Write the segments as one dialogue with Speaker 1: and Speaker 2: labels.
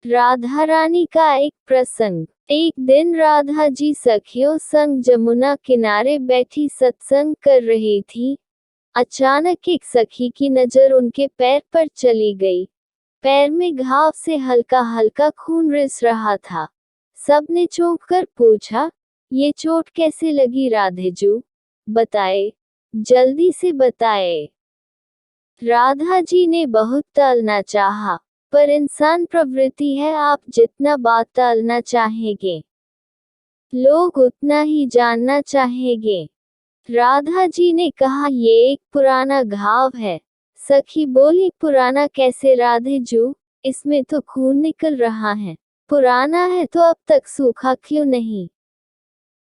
Speaker 1: राधा रानी का एक प्रसंग। एक दिन राधा जी सखियों संग जमुना किनारे बैठी सत्संग कर रही थी। अचानक एक सखी की नजर उनके पैर पर चली गई। पैर में घाव से हल्का हल्का खून रिस रहा था। सबने चौंक कर पूछा, ये चोट कैसे लगी राधेजू? बताए, जल्दी से बताए। राधा जी ने बहुत टालना चाहा, पर इंसान प्रवृत्ति है, आप जितना बात टालना चाहेंगे, लोग उतना ही जानना चाहेंगे। राधा जी ने कहा, ये एक पुराना घाव है। सखी बोली, पुराना कैसे राधेजू? इसमें तो खून निकल रहा है। पुराना है तो अब तक सूखा क्यों नहीं?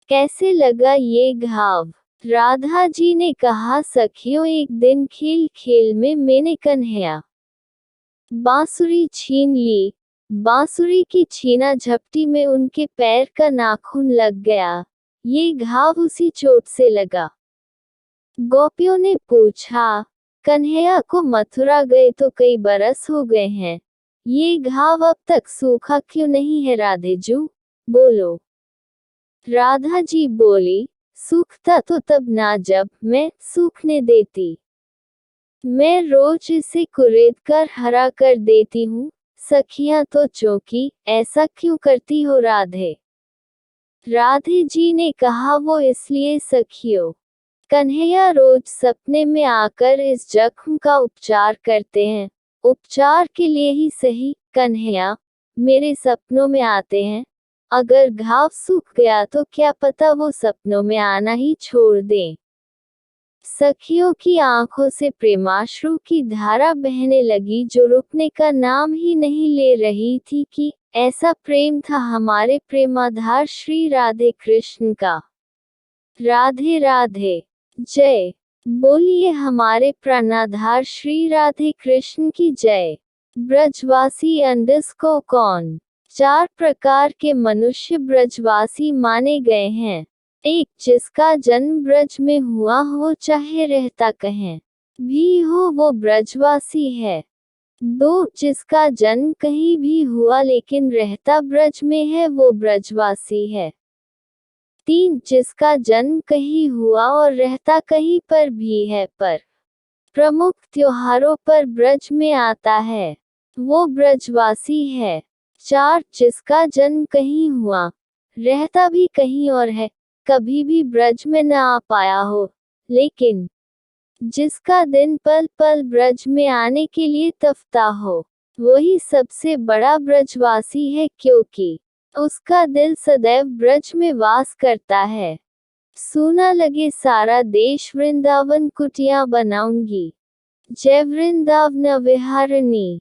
Speaker 1: कैसे लगा ये घाव? राधा जी ने कहा, सखियों, एक दिन खेल खेल में मैंने कन्हैया बांसुरी छीन ली। बांसुरी की छीना झपटी में उनके पैर का नाखून लग गया। ये घाव उसी चोट से लगा। गोपियों ने पूछा, कन्हैया को मथुरा गए तो कई बरस हो गए हैं, ये घाव अब तक सूखा क्यों नहीं है राधेजू? बोलो। राधा जी बोली, सूखता तो तब ना जब मैं सूखने देती। मैं रोज इसे कुरेद कर हरा कर देती हूँ। सखियां तो चौंकी, ऐसा क्यों करती हो राधे? राधे जी ने कहा, वो इसलिए सखियों, कन्हैया रोज सपने में आकर इस जख्म का उपचार करते हैं। उपचार के लिए ही सही, कन्हैया मेरे सपनों में आते हैं। अगर घाव सूख गया तो क्या पता वो सपनों में आना ही छोड़ दें। सखियों की आंखों से प्रेमाश्रु की धारा बहने लगी, जो रुकने का नाम ही नहीं ले रही थी। कि ऐसा प्रेम था हमारे प्रेमाधार श्री राधे कृष्ण का। राधे राधे जय। बोलिए हमारे प्राणाधार श्री राधे कृष्ण की जय। ब्रजवासी को कौन? 4 प्रकार के मनुष्य ब्रजवासी माने गए हैं। 1. जिसका जन्म ब्रज में हुआ हो, चाहे रहता कहीं भी हो, वो ब्रजवासी है। 2. जिसका जन्म कहीं भी हुआ लेकिन रहता ब्रज में है, वो ब्रजवासी है। 3. जिसका जन्म कहीं हुआ और रहता कहीं पर भी है, पर प्रमुख त्योहारों पर ब्रज में आता है, वो ब्रजवासी है। 4. जिसका जन्म कहीं हुआ, रहता भी कहीं और है, कभी भी ब्रज में न आ पाया हो, लेकिन जिसका दिन पल पल ब्रज में आने के लिए तफता हो, वही सबसे बड़ा ब्रजवासी है, क्योंकि उसका दिल सदैव ब्रज में वास करता है। सूना लगे सारा देश, वृंदावन कुटिया बनाऊंगी। जय वृंदावन विहारिणी।